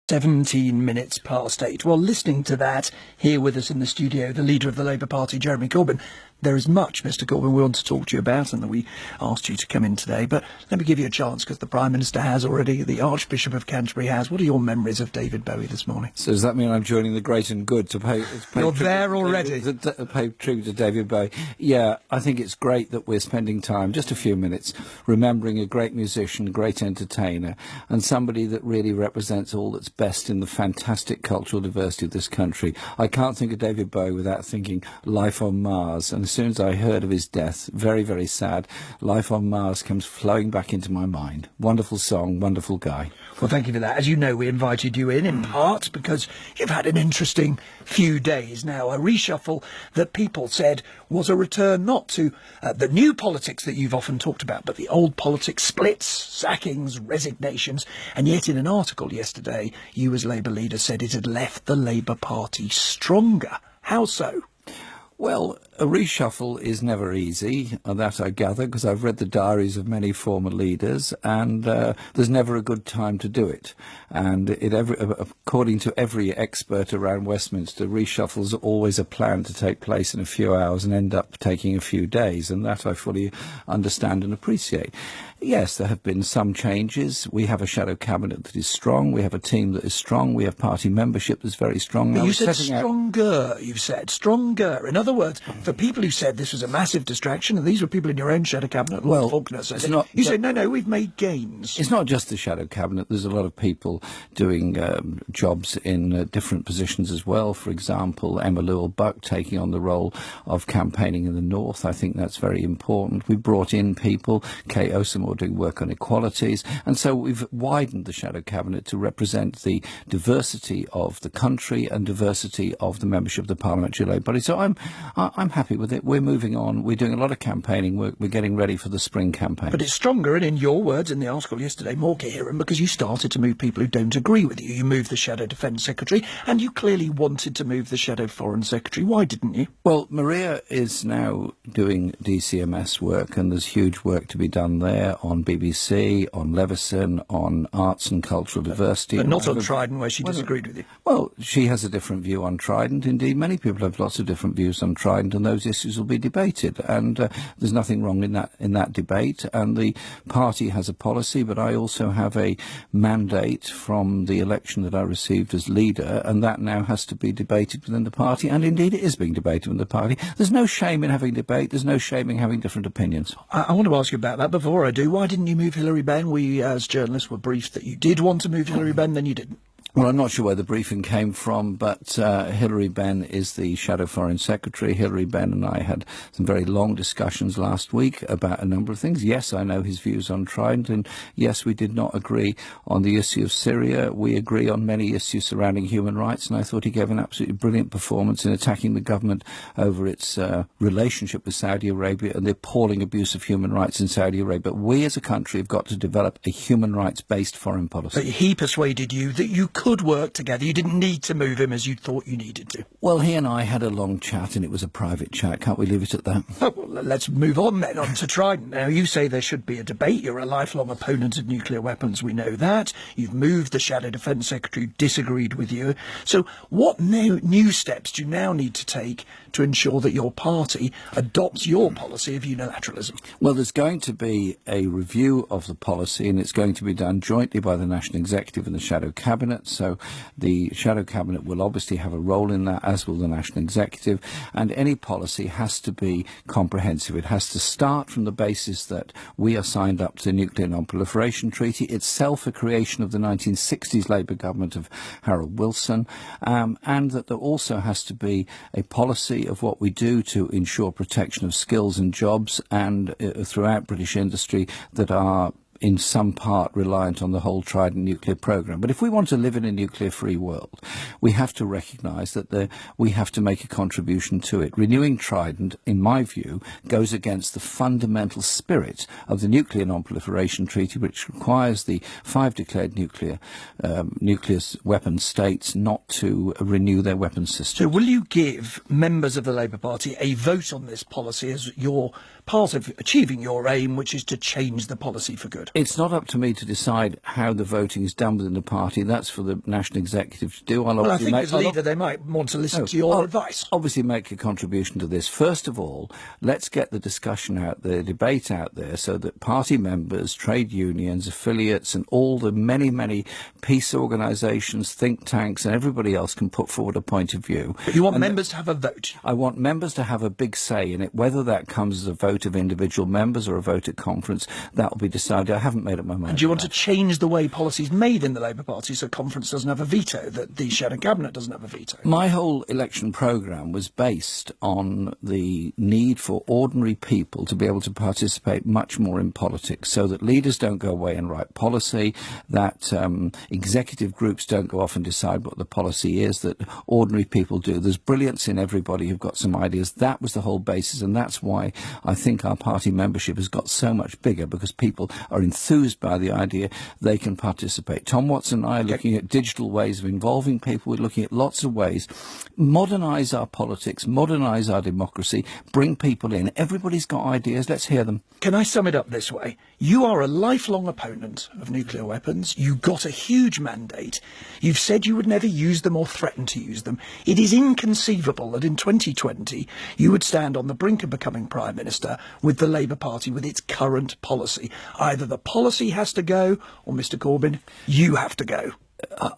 17 minutes past 8. Well, listening to that, here with us in the studio, the leader of the Labour Party, Jeremy Corbyn. There is much, Mr Corbyn, we want to talk to you about, and that we asked you to come in today. But let me give you a chance, because the Prime Minister has already, the Archbishop of Canterbury has. What are your memories of David Bowie this morning? So does that mean I'm joining the great and good to pay You're there already. To pay tribute to David Bowie? Yeah, I think it's great that we're spending time, just a few minutes, remembering a great musician, a great entertainer, and somebody that really represents all that's best in the fantastic cultural diversity of this country. I can't think of David Bowie without thinking Life on Mars, and as soon as I heard of his death, very, very sad, Life on Mars comes flowing back into my mind. Wonderful song, wonderful guy. Well, thank you for that. As you know, we invited you in part because you've had an interesting few days now. A reshuffle that people said was a return not to the new politics that you've often talked about, but the old politics, splits, sackings, resignations. And yet in an article yesterday, you as Labour leader said it had left the Labour Party stronger. How so? Well, a reshuffle is never easy, that I gather, because I've read the diaries of many former leaders, and there's never a good time to do it. And according to every expert around Westminster, reshuffles are always a plan to take place in a few hours and end up taking a few days, and that I fully understand and appreciate. Yes, there have been some changes. We have a shadow cabinet that is strong. We have a team that is strong. We have party membership that's very strong. But you said stronger, you said. Stronger. In other words, for people who said this was a massive distraction, and these were people in your own shadow cabinet, well, Faulkner said, you said, no, we've made gains. It's not just the shadow cabinet. There's a lot of people doing jobs in different positions as well. For example, Emma Llewellyn-Buck taking on the role of campaigning in the north. I think that's very important. We brought in people, Kate Osamor doing work on equalities, and so we've widened the shadow cabinet to represent the diversity of the country and diversity of the membership of the parliamentary Labour Party. So I'm happy with it. We're moving on. We're doing a lot of campaigning. We're getting ready for the spring campaign. But it's stronger, and in your words in the article yesterday, more coherent, because you started to move people who don't agree with you. You moved the Shadow Defence Secretary, and you clearly wanted to move the Shadow Foreign Secretary. Why didn't you? Well, Maria is now doing DCMS work, and there's huge work to be done there on BBC, on Leveson, on arts and cultural diversity. But not on Trident, where she disagreed with you. Well, she has a different view on Trident. Indeed, many people have lots of different views on Trident, and those issues will be debated. And there's nothing wrong in that debate. And the party has a policy, but I also have a mandate from the election that I received as leader, and that now has to be debated within the party. And indeed, it is being debated within the party. There's no shame in having debate. There's no shame in having different opinions. I want to ask you about that. Before I do, why didn't you move Hilary Benn? We, as journalists, were briefed that you did want to move Hilary Benn, then you didn't. Well, I'm not sure where the briefing came from, but Hilary Benn is the Shadow Foreign Secretary. Hilary Benn and I had some very long discussions last week about a number of things. Yes, I know his views on Trident, and yes, we did not agree on the issue of Syria. We agree on many issues surrounding human rights, and I thought he gave an absolutely brilliant performance in attacking the government over its relationship with Saudi Arabia and the appalling abuse of human rights in Saudi Arabia. But we as a country have got to develop a human rights-based foreign policy. But he persuaded you that you could work together. You didn't need to move him as you thought you needed to. Well, he and I had a long chat, and it was a private chat. Can't we leave it at that? Oh, well, let's move on then, on to Trident. Now, you say there should be a debate. You're a lifelong opponent of nuclear weapons. We know that. You've moved the Shadow Defence Secretary who disagreed with you. So what new steps do you now need to take to ensure that your party adopts your policy of unilateralism? Well, there's going to be a review of the policy, and it's going to be done jointly by the National Executive and the Shadow Cabinet. So the Shadow Cabinet will obviously have a role in that, as will the National Executive, and any policy has to be comprehensive. It has to start from the basis that we are signed up to the Nuclear Non-Proliferation Treaty, itself a creation of the 1960s Labour government of Harold Wilson, and that there also has to be a policy of what we do to ensure protection of skills and jobs and throughout British industry that are in some part reliant on the whole Trident nuclear programme. But if we want to live in a nuclear-free world, we have to recognise that we have to make a contribution to it. Renewing Trident, in my view, goes against the fundamental spirit of the Nuclear Non-Proliferation Treaty, which requires the 5 declared nuclear weapons states not to renew their weapons systems. So will you give members of the Labour Party a vote on this policy as your part of achieving your aim, which is to change the policy for good? It's not up to me to decide how the voting is done within the party. That's for the National Executive to do. Well, I think as a leader they might want to listen to your advice. Obviously make a contribution to this. First of all, let's get the discussion out there, debate out there, so that party members, trade unions, affiliates and all the many, many peace organisations, think tanks and everybody else can put forward a point of view. But you want members to have a vote? I want members to have a big say in it. Whether that comes as a vote of individual members or a vote at conference, that will be decided. I haven't made up my mind. And do you want to change the way policy's made in the Labour Party so conference doesn't have a veto, that the shadow cabinet doesn't have a veto? My whole election programme was based on the need for ordinary people to be able to participate much more in politics, so that leaders don't go away and write policy, that executive groups don't go off and decide what the policy is, that ordinary people do. There's brilliance in everybody who've got some ideas. That was the whole basis, and that's why I think our party membership has got so much bigger, because people are enthused by the idea they can participate. Tom Watson and I are looking at digital ways of involving people. We're looking at lots of ways. Modernise our politics, modernise our democracy, bring people in. Everybody's got ideas. Let's hear them. Can I sum it up this way? You are a lifelong opponent of nuclear weapons. You got a huge mandate. You've said you would never use them or threaten to use them. It is inconceivable that in 2020 you would stand on the brink of becoming Prime Minister with the Labour Party with its current policy. Either the policy has to go, or Mr Corbyn, you have to go.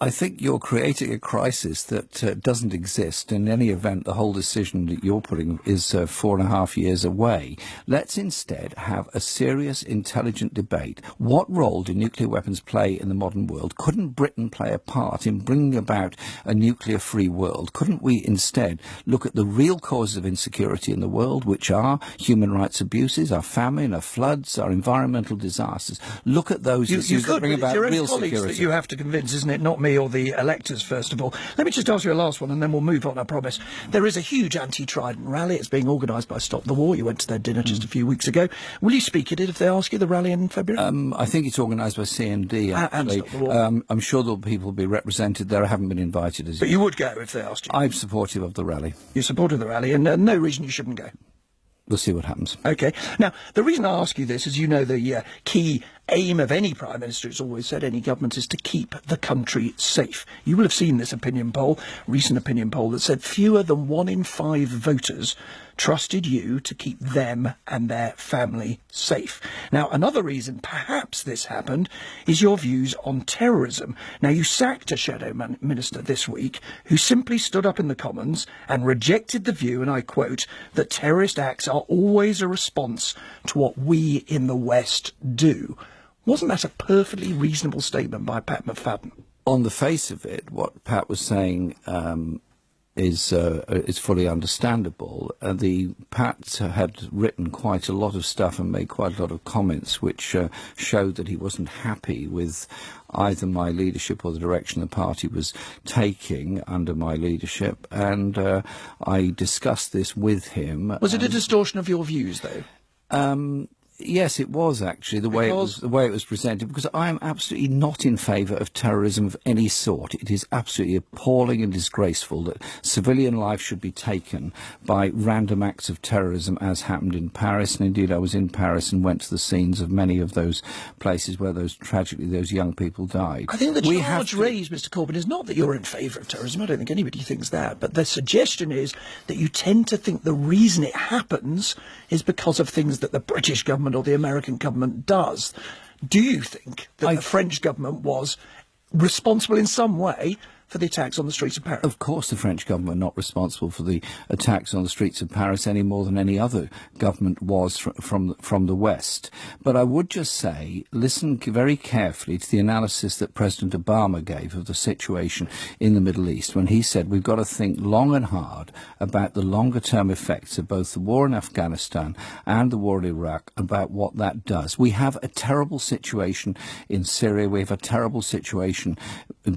I think you're creating a crisis that doesn't exist. In any event, the whole decision that you're putting is 4.5 years away. Let's instead have a serious, intelligent debate. What role do nuclear weapons play in the modern world? Couldn't Britain play a part in bringing about a nuclear-free world? Couldn't we instead look at the real causes of insecurity in the world, which are human rights abuses, our famine, our floods, our environmental disasters? Look at those issues that bring about real security. That you have to convince, isn't it? Not me or the electors, first of all. Let me just ask you a last one and then we'll move on, I promise. There is a huge anti-Trident rally. It's being organised by Stop the War. You went to their dinner just a few weeks ago. Will you speak at it if they ask you, the rally in February? I think it's organised by CND, actually. And Stop the War. I'm sure there'll be people be represented there. I haven't been invited as yet. But you would go if they asked you? I'm supportive of the rally. You're supportive of the rally and no reason you shouldn't go? We'll see what happens. OK. Now, the reason I ask you this is, you know, the key aim of any Prime Minister, it's always said, any government, is to keep the country safe. You will have seen this opinion poll, recent opinion poll, that said fewer than 1 in 5 voters trusted you to keep them and their family safe. Now, another reason perhaps this happened is your views on terrorism. Now, you sacked a shadow minister this week who simply stood up in the Commons and rejected the view, and I quote, that terrorist acts are always a response to what we in the West do. Wasn't that a perfectly reasonable statement by Pat McFadden? On the face of it, what Pat was saying is fully understandable. The Pat had written quite a lot of stuff and made quite a lot of comments which showed that he wasn't happy with either my leadership or the direction the party was taking under my leadership, and I discussed this with him. Was it a distortion of your views, though? Yes, it was actually the way it was presented, because I am absolutely not in favour of terrorism of any sort. It is absolutely appalling and disgraceful that civilian life should be taken by random acts of terrorism, as happened in Paris. And indeed, I was in Paris and went to the scenes of many of those places where tragically those young people died. I think the charge raised, Mr Corbyn, is not that you're in favour of terrorism. I don't think anybody thinks that. But the suggestion is that you tend to think the reason it happens is because of things that the British government or the American government does. Do you think that the French government was responsible in some way for the attacks on the streets of Paris? Of course the French government are not responsible for the attacks on the streets of Paris any more than any other government was from the West. But I would just say, listen very carefully to the analysis that President Obama gave of the situation in the Middle East when he said we've got to think long and hard about the longer-term effects of both the war in Afghanistan and the war in Iraq, about what that does. We have a terrible situation in Syria. We have a terrible situation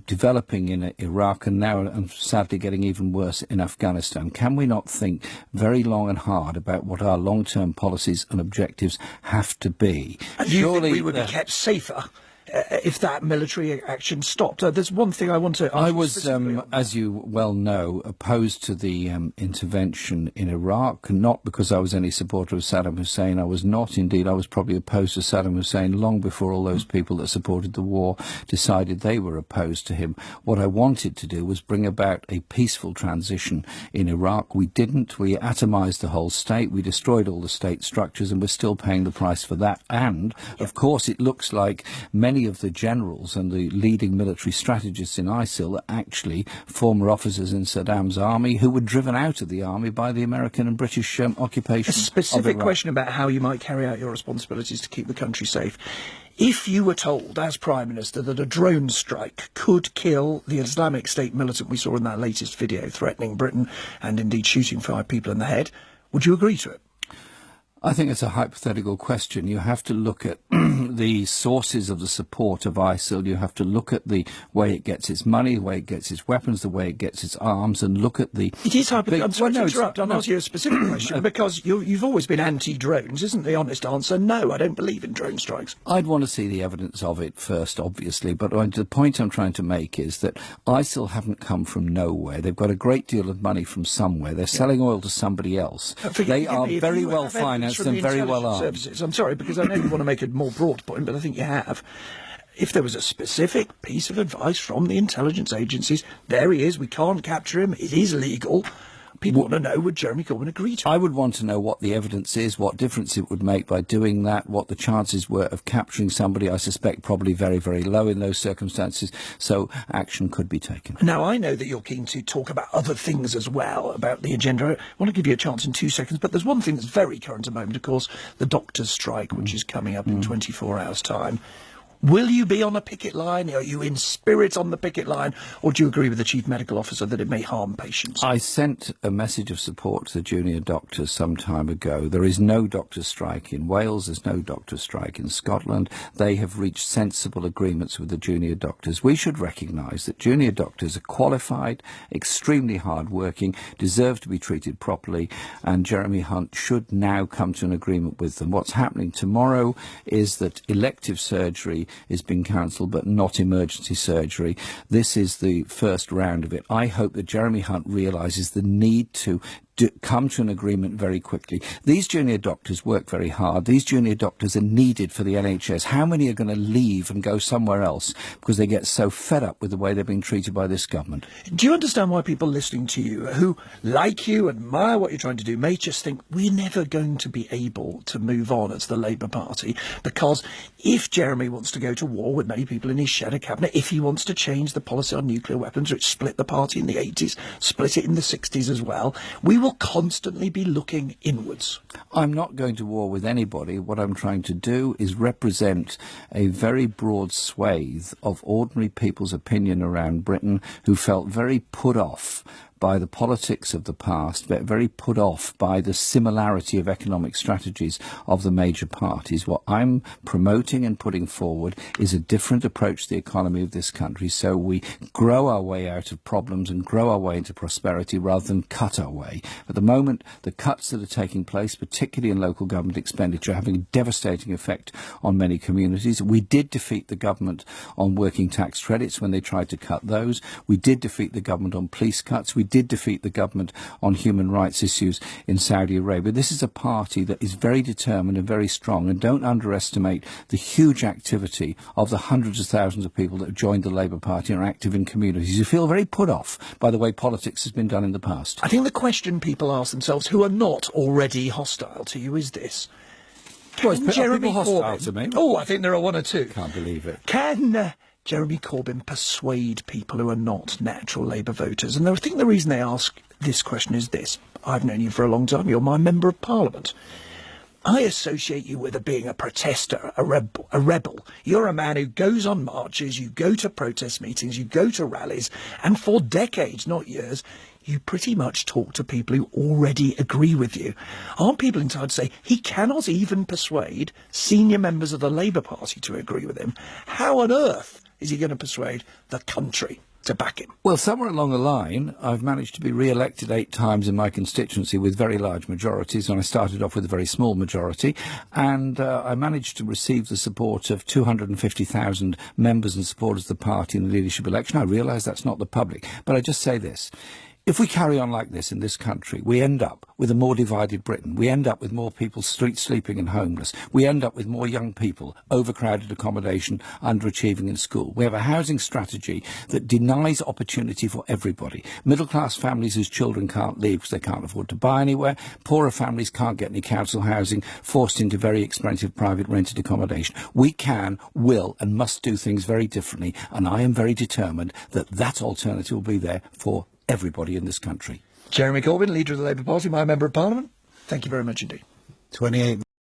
developing in Iraq, and now, sadly, getting even worse in Afghanistan. Can we not think very long and hard about what our long-term policies and objectives have to be? And you think we would be kept safer if that military action stopped. There's one thing I want to ask I you was, specifically on. as you well know, opposed to the intervention in Iraq, not because I was any supporter of Saddam Hussein. I was not. Indeed, I was probably opposed to Saddam Hussein long before all those people that supported the war decided they were opposed to him. What I wanted to do was bring about a peaceful transition in Iraq. We didn't. We atomised the whole state. We destroyed all the state structures, and we're still paying the price for that. And, of course, it looks like many of the generals and the leading military strategists in ISIL are actually former officers in Saddam's army who were driven out of the army by the American and British occupation. A specific of Iraq. question about how you might carry out your responsibilities to keep the country safe. If you were told, as Prime Minister, that a drone strike could kill the Islamic State militant we saw in that latest video threatening Britain and indeed shooting 5 people in the head, would you agree to it? I think it's a hypothetical question. You have to look at the sources of the support of ISIL. You have to look at the way it gets its money, the way it gets its weapons, the way it gets its arms, and look at the... It is hypothetical. I'm sorry to interrupt. I'm asking you a specific question because you've always been anti-drones. Isn't the honest answer? No, I don't believe in drone strikes. I'd want to see the evidence of it first, obviously, but the point I'm trying to make is that ISIL haven't come from nowhere. They've got a great deal of money from somewhere. They're selling oil to somebody else. They are very well financed and very well armed. Services. I'm sorry, because I know you want to make a more broad point, but I think you have. If there was a specific piece of advice from the intelligence agencies, there he is, we can't capture him, it is legal. People want to know, would Jeremy Corbyn agree to it? I would want to know what the evidence is, what difference it would make by doing that, what the chances were of capturing somebody. I suspect probably very, very low in those circumstances, so action could be taken. Now, I know that you're keen to talk about other things as well, about the agenda. I want to give you a chance in 2 seconds, but there's one thing that's very current at the moment, of course, the doctors' strike, which is coming up in 24 hours' time. Will you be on a picket line? Are you in spirit on the picket line? Or do you agree with the Chief Medical Officer that it may harm patients? I sent a message of support to the junior doctors some time ago. There is no doctors' strike in Wales. There's no doctors' strike in Scotland. They have reached sensible agreements with the junior doctors. We should recognise that junior doctors are qualified, extremely hard-working, deserve to be treated properly, and Jeremy Hunt should now come to an agreement with them. What's happening tomorrow is that elective surgery is being cancelled, but not emergency surgery. This is the first round of it. I hope that Jeremy Hunt realises the need to come to an agreement very quickly. These junior doctors work very hard. These junior doctors are needed for the NHS. How many are going to leave and go somewhere else because they get so fed up with the way they're being treated by this government? Do you understand why people listening to you, who like you, admire what you're trying to do, may just think we're never going to be able to move on as the Labour Party? Because if Jeremy wants to go to war with many people in his shadow cabinet, if he wants to change the policy on nuclear weapons, which split the party in the 80s, split it in the 60s as well, we will constantly be looking inwards. I'm not going to war with anybody. What I'm trying to do is represent a very broad swathe of ordinary people's opinion around Britain who felt very put off by the politics of the past, very put off by the similarity of economic strategies of the major parties. What I'm promoting and putting forward is a different approach to the economy of this country, so we grow our way out of problems and grow our way into prosperity rather than cut our way. At the moment, the cuts that are taking place, particularly in local government expenditure, are having a devastating effect on many communities. We did defeat the government on working tax credits when they tried to cut those. We did defeat the government on police cuts. We did defeat the government on human rights issues in Saudi Arabia. This is a party that is very determined and very strong, and don't underestimate the huge activity of the hundreds of thousands of people that have joined the Labour Party and are active in communities who feel very put off by the way politics has been done in the past. I think the question people ask themselves, who are not already hostile to you, is this. Can Jeremy hostile to me? Oh, I think there are one or two. Can't believe it. Can Jeremy Corbyn persuade people who are not natural Labour voters? And I think the reason they ask this question is this. I've known you for a long time. You're my Member of Parliament. I associate you with being a protester, a rebel. You're a man who goes on marches, you go to protest meetings, you go to rallies, and for decades, not years, you pretty much talk to people who already agree with you. Aren't people entitled to say he cannot even persuade senior members of the Labour Party to agree with him? How on earth is he going to persuade the country? to back him? Well, somewhere along the line, I've managed to be re-elected 8 times in my constituency with very large majorities, and I started off with a very small majority, and I managed to receive the support of 250,000 members and supporters of the party in the leadership election. I realise that's not the public, but I just say this. If we carry on like this in this country, we end up with a more divided Britain. We end up with more people street sleeping and homeless. We end up with more young people, overcrowded accommodation, underachieving in school. We have a housing strategy that denies opportunity for everybody. Middle-class families whose children can't leave because they can't afford to buy anywhere. Poorer families can't get any council housing, forced into very expensive private rented accommodation. We can, will and must do things very differently, and I am very determined that that alternative will be there for everybody in this country. Jeremy Corbyn, leader of the Labour Party, my Member of Parliament, thank you very much indeed. 28